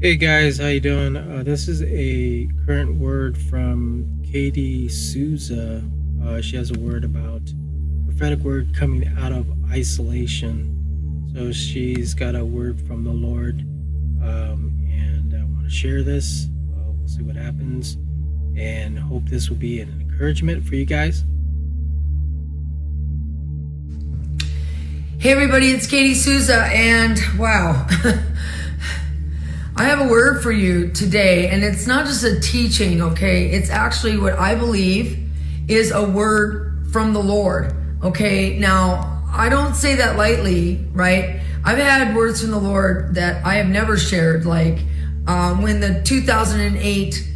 Hey guys, how you doing? This is a current word from Katie Souza. She has a word about prophetic word coming out of isolation. So she's got a word from the Lord, and I want to share this. We'll see what happens, and hope this will be an encouragement for you guys. Hey everybody, it's Katie Souza, and wow. I have a word for you today, and it's not just a teaching, okay? It's actually what I believe is a word from the Lord, okay? Now, I don't say that lightly, right? I've had words from the Lord that I have never shared, like when the 2008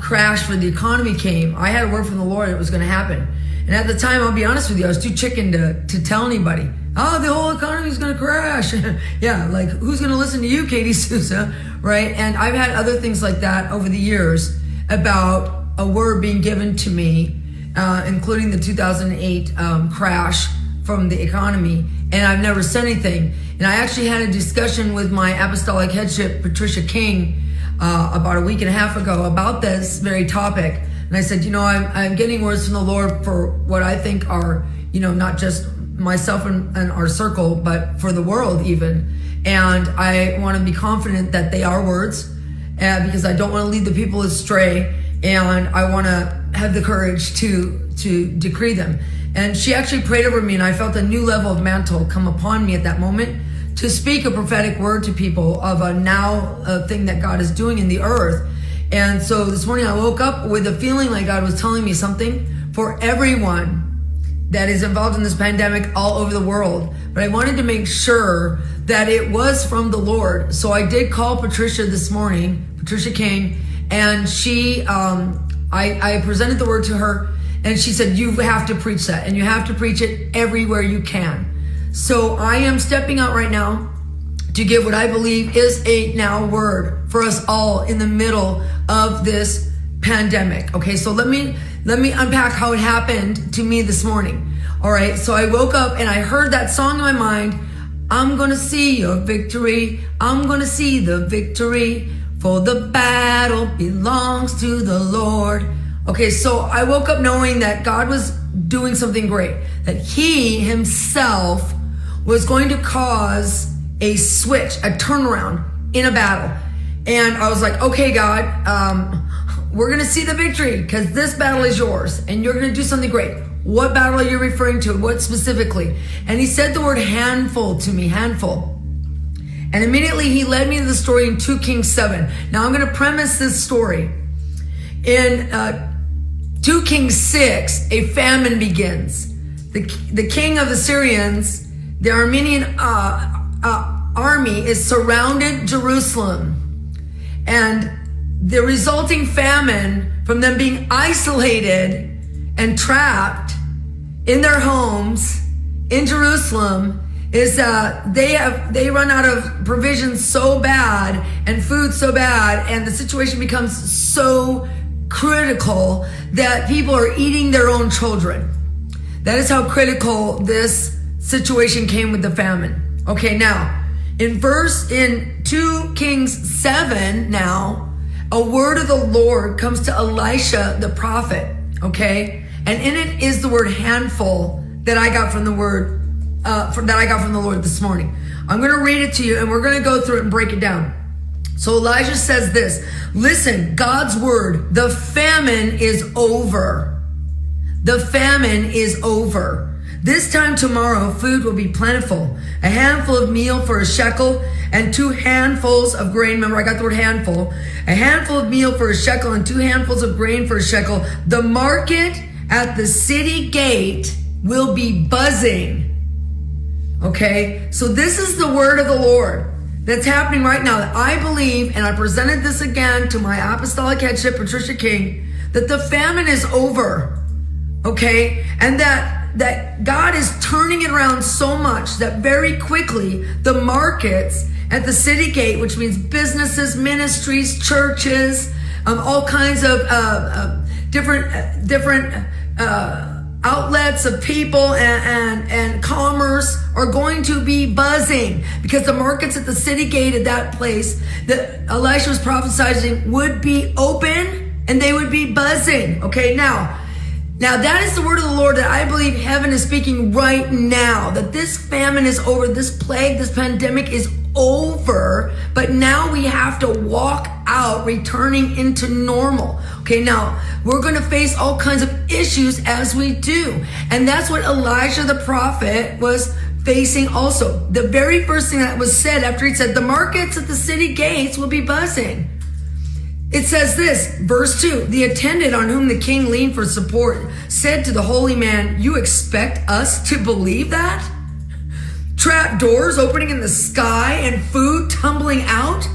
crash for the economy came, I had a word from the Lord it was going to happen. And at the time, I'll be honest with you, I was too chicken to tell anybody. Oh, the whole economy is going to crash. Yeah, like who's going to listen to you, Katie Souza, right? And I've had other things like that over the years about a word being given to me, including the 2008 crash from the economy, and I've never said anything. And I actually had a discussion with my apostolic headship, Patricia King, about a week and a half ago about this very topic. And I said, I'm getting words from the Lord for what I think are, not just myself and our circle, but for the world even. And I want to be confident that they are words, because I don't want to lead the people astray, and I want to have the courage to decree them. And she actually prayed over me, and I felt a new level of mantle come upon me at that moment to speak a prophetic word to people of a thing that God is doing in the earth. And so this morning I woke up with a feeling like God was telling me something for everyone that is involved in this pandemic all over the world. But I wanted to make sure that it was from the Lord. So I did call Patricia this morning, Patricia King, and she, I presented the word to her, and she said, you have to preach that, and you have to preach it everywhere you can. So I am stepping out right now to give what I believe is a now word for us all in the middle of this pandemic. Okay, so let me unpack how it happened to me this morning. All right, so I woke up and I heard that song in my mind. I'm gonna see your victory. I'm gonna see the victory, for the battle belongs to the Lord. Okay, so I woke up knowing that God was doing something great, that He Himself was going to cause a switch, a turnaround in a battle. And I was like, okay, God, we're going to see the victory because this battle is yours and you're going to do something great. What battle are you referring to? What specifically? And He said the word handful to me, handful. And immediately He led me to the story in 2 Kings 7. Now I'm going to premise this story. In 2 Kings 6, a famine begins. The king of the Syrians, the Armenian army is surrounded Jerusalem. And the resulting famine from them being isolated and trapped in their homes in Jerusalem is they run out of provisions so bad and food so bad, and the situation becomes so critical that people are eating their own children. That is how critical this situation came with the famine. Okay, now in 2 Kings 7 now, a word of the Lord comes to Elisha the prophet, okay? And in it is the word handful that I got from the word, that I got from the Lord this morning. I'm going to read it to you and we're going to go through it and break it down. So Elijah says this, listen, God's word, the famine is over. The famine is over. This time tomorrow, food will be plentiful. A handful of meal for a shekel and 2 handfuls of grain. Remember, I got the word handful. A handful of meal for a shekel and 2 handfuls of grain for a shekel. The market at the city gate will be buzzing. Okay, so this is the word of the Lord that's happening right now. I believe, and I presented this again to my apostolic headship, Patricia King, that the famine is over. Okay, and that God is turning it around so much that very quickly the markets at the city gate, which means businesses, ministries, churches, all kinds of different outlets of people and commerce are going to be buzzing, because the markets at the city gate at that place that Elisha was prophesying would be open and they would be buzzing. Okay, now that is the word of the Lord that I believe heaven is speaking right now, that this famine is over, this plague, this pandemic is over, but now we have to walk out, returning into normal. Okay, now we're going to face all kinds of issues as we do. And that's what Elijah the prophet was facing also. The very first thing that was said after he said, the markets at the city gates will be buzzing. It says this, verse 2, the attendant on whom the king leaned for support said to the holy man, you expect us to believe that? Trap doors opening in the sky and food tumbling out?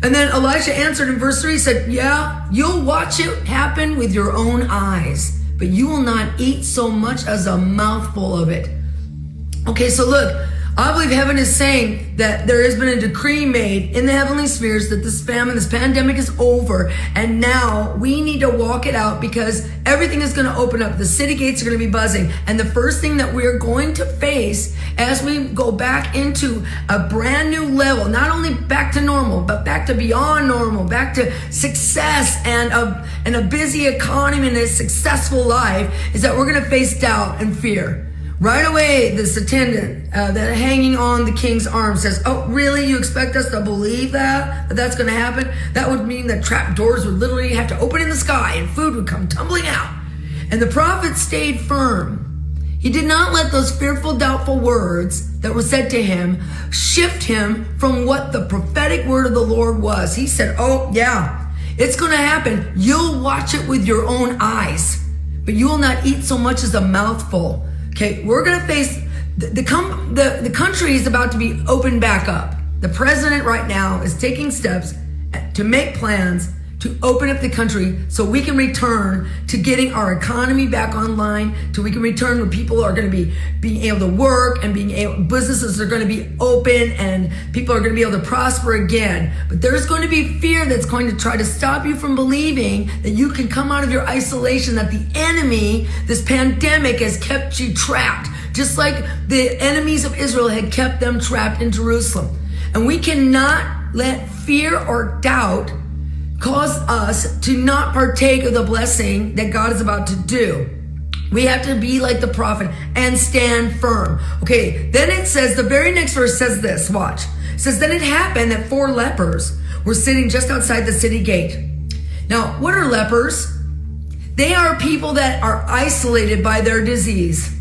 And then Elisha answered in verse 3, he said, yeah, you'll watch it happen with your own eyes, but you will not eat so much as a mouthful of it. Okay, so look, I believe heaven is saying that there has been a decree made in the heavenly spheres that this famine, this pandemic is over, and now we need to walk it out because everything is going to open up. The city gates are going to be buzzing. And the first thing that we're going to face as we go back into a brand new level, not only back to normal, but back to beyond normal, back to success and a busy economy and a successful life, is that we're going to face doubt and fear. Right away, this attendant that hanging on the king's arm says, oh, really? You expect us to believe that that's going to happen? That would mean that trap doors would literally have to open in the sky and food would come tumbling out. And the prophet stayed firm. He did not let those fearful, doubtful words that were said to him shift him from what the prophetic word of the Lord was. He said, oh, yeah, it's going to happen. You'll watch it with your own eyes, but you will not eat so much as a mouthful. Okay, we're going to face, the country is about to be opened back up. The president right now is taking steps to make plans to open up the country so we can return to getting our economy back online, so we can return where people are going to be being able to work and businesses are going to be open and people are going to be able to prosper again. But there's going to be fear that's going to try to stop you from believing that you can come out of your isolation, that the enemy, this pandemic, has kept you trapped, just like the enemies of Israel had kept them trapped in Jerusalem. And we cannot let fear or doubt cause us to not partake of the blessing that God is about to do. We have to be like the prophet and stand firm. Okay, then it says, the very next verse says this, watch. It says, then it happened that 4 lepers were sitting just outside the city gate. Now, what are lepers? They are people that are isolated by their disease.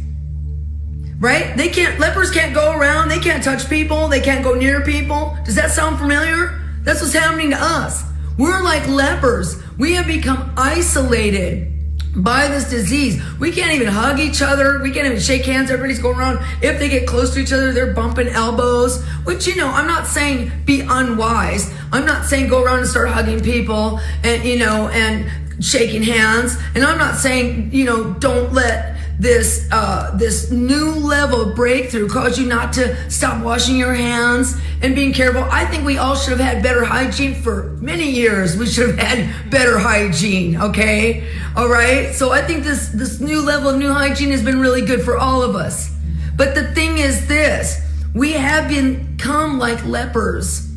Right? Lepers can't go around, they can't touch people, they can't go near people. Does that sound familiar? That's what's happening to us. We're like lepers. We have become isolated by this disease. We can't even hug each other. We can't even shake hands. Everybody's going around. If they get close to each other, they're bumping elbows, which, I'm not saying be unwise. I'm not saying go around and start hugging people and, and shaking hands. And I'm not saying, don't let this new level of breakthrough cause you not to stop washing your hands and being careful. I think we all should have had better hygiene for many years. We should have had better hygiene, okay? All right? So I think this new level of new hygiene has been really good for all of us. But the thing is this, we have become like lepers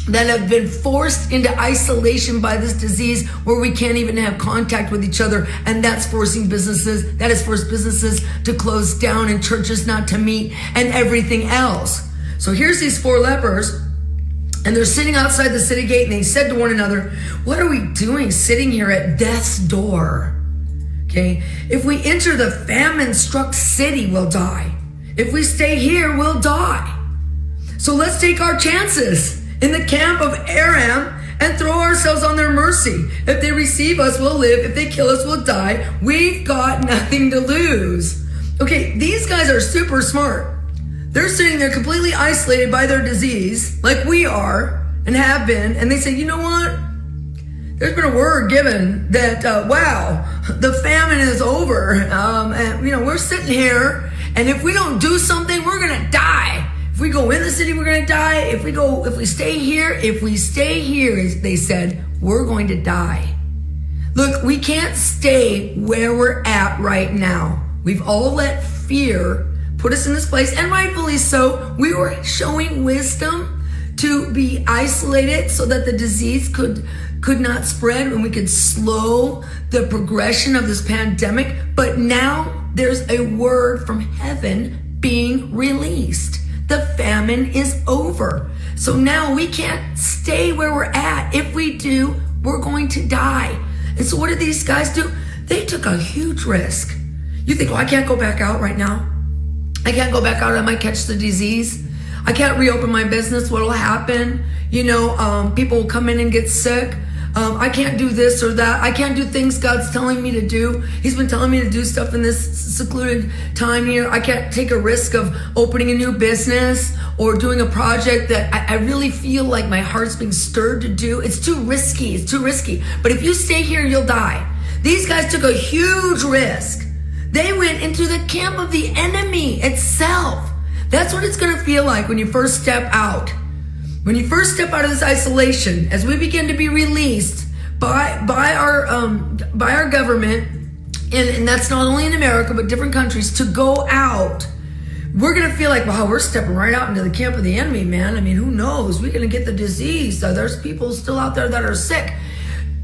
that have been forced into isolation by this disease where we can't even have contact with each other. And that's forcing businesses. That has forced businesses to close down and churches not to meet and everything else. So here's these 4 lepers and they're sitting outside the city gate and they said to one another, what are we doing sitting here at death's door? Okay. If we enter the famine-struck city, we'll die. If we stay here, we'll die. So let's take our chances in the camp of Aram and throw ourselves on their mercy. If they receive us, we'll live. If they kill us, we'll die. We've got nothing to lose. Okay, these guys are super smart. They're sitting there completely isolated by their disease, like we are and have been. And they say, you know what? There's been a word given that, the famine is over. And we're sitting here, and if we don't do something, we're going to die. If we go in the city, we're going to die. If we stay here, they said, we're going to die. Look, we can't stay where we're at right now. We've all let fear put us in this place, and rightfully so. We were showing wisdom to be isolated so that the disease could not spread and we could slow the progression of this pandemic. But now there's a word from heaven being released. The famine is over. So now we can't stay where we're at. If we do, we're going to die. And so what did these guys do? They took a huge risk. You think, I can't go back out right now. I can't go back out. I might catch the disease. I can't reopen my business. What'll happen? People will come in and get sick. I can't do this or that. I can't do things God's telling me to do. He's been telling me to do stuff in this secluded time here. I can't take a risk of opening a new business or doing a project that I really feel like my heart's being stirred to do. It's too risky. It's too risky. But if you stay here, you'll die. These guys took a huge risk. They went into the camp of the enemy itself. That's what it's going to feel like when you first step out. When you first step out of this isolation, as we begin to be released by our government, and that's not only in America, but different countries, to go out, we're going to feel like, wow, we're stepping right out into the camp of the enemy, man. I mean, who knows? We're going to get the disease. There's people still out there that are sick.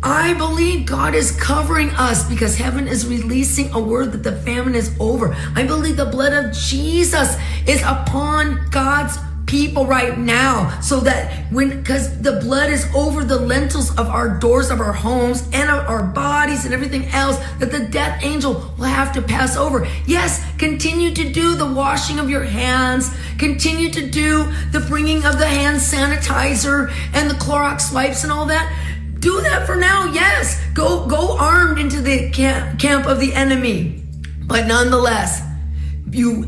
I believe God is covering us because heaven is releasing a word that the famine is over. I believe the blood of Jesus is upon God's people right now, so that because the blood is over the lintels of our doors of our homes and our bodies and everything else, that the death angel will have to pass over. Yes, continue to do the washing of your hands, continue to do the bringing of the hand sanitizer and the Clorox wipes and all that. Do that for now. Yes, go armed into the camp of the enemy, but nonetheless,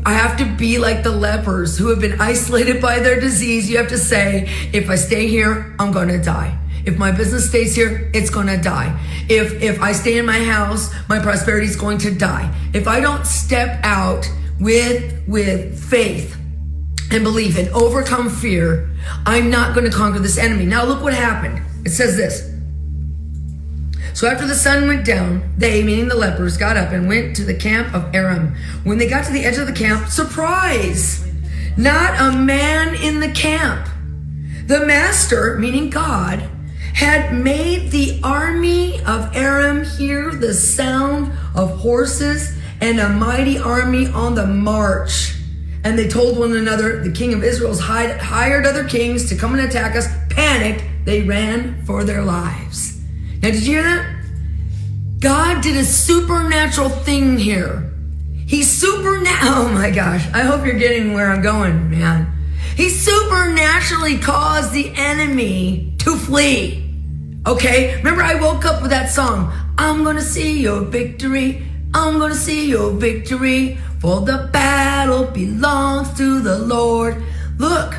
I have to be like the lepers who have been isolated by their disease. You have to say, if I stay here, I'm going to die. If my business stays here, it's going to die. If I stay in my house, my prosperity is going to die. If I don't step out with faith and belief and overcome fear, I'm not going to conquer this enemy. Now look what happened. It says this. So after the sun went down, they, meaning the lepers, got up and went to the camp of Aram. When they got to the edge of the camp, surprise! Not a man in the camp. The master, meaning God, had made the army of Aram hear the sound of horses and a mighty army on the march. And they told one another, the king of Israel's hired other kings to come and attack us. Panicked, they ran for their lives. Now, did you hear that? God did a supernatural thing here. Oh my gosh. I hope you're getting where I'm going, man. He supernaturally caused the enemy to flee. Okay? Remember, I woke up with that song. I'm going to see your victory. I'm going to see your victory. For the battle belongs to the Lord. Look.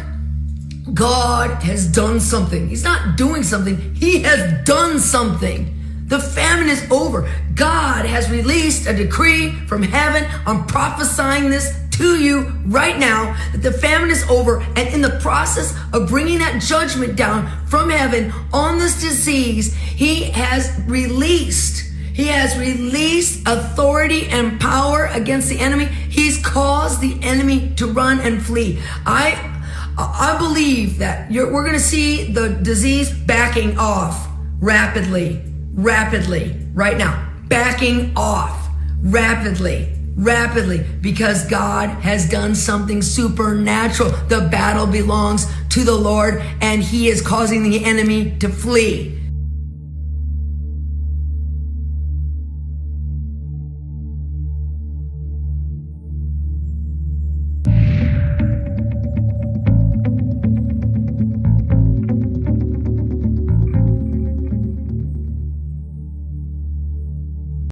God has done something. He's not doing something. He has done something. The famine is over. God has released a decree from heaven. I'm prophesying this to you right now that the famine is over, and in the process of bringing that judgment down from heaven on this disease, He has released authority and power against the enemy. He's caused the enemy to run and flee. I believe that we're going to see the disease backing off rapidly, right now. Backing off rapidly, because God has done something supernatural. The battle belongs to the Lord, and He is causing the enemy to flee.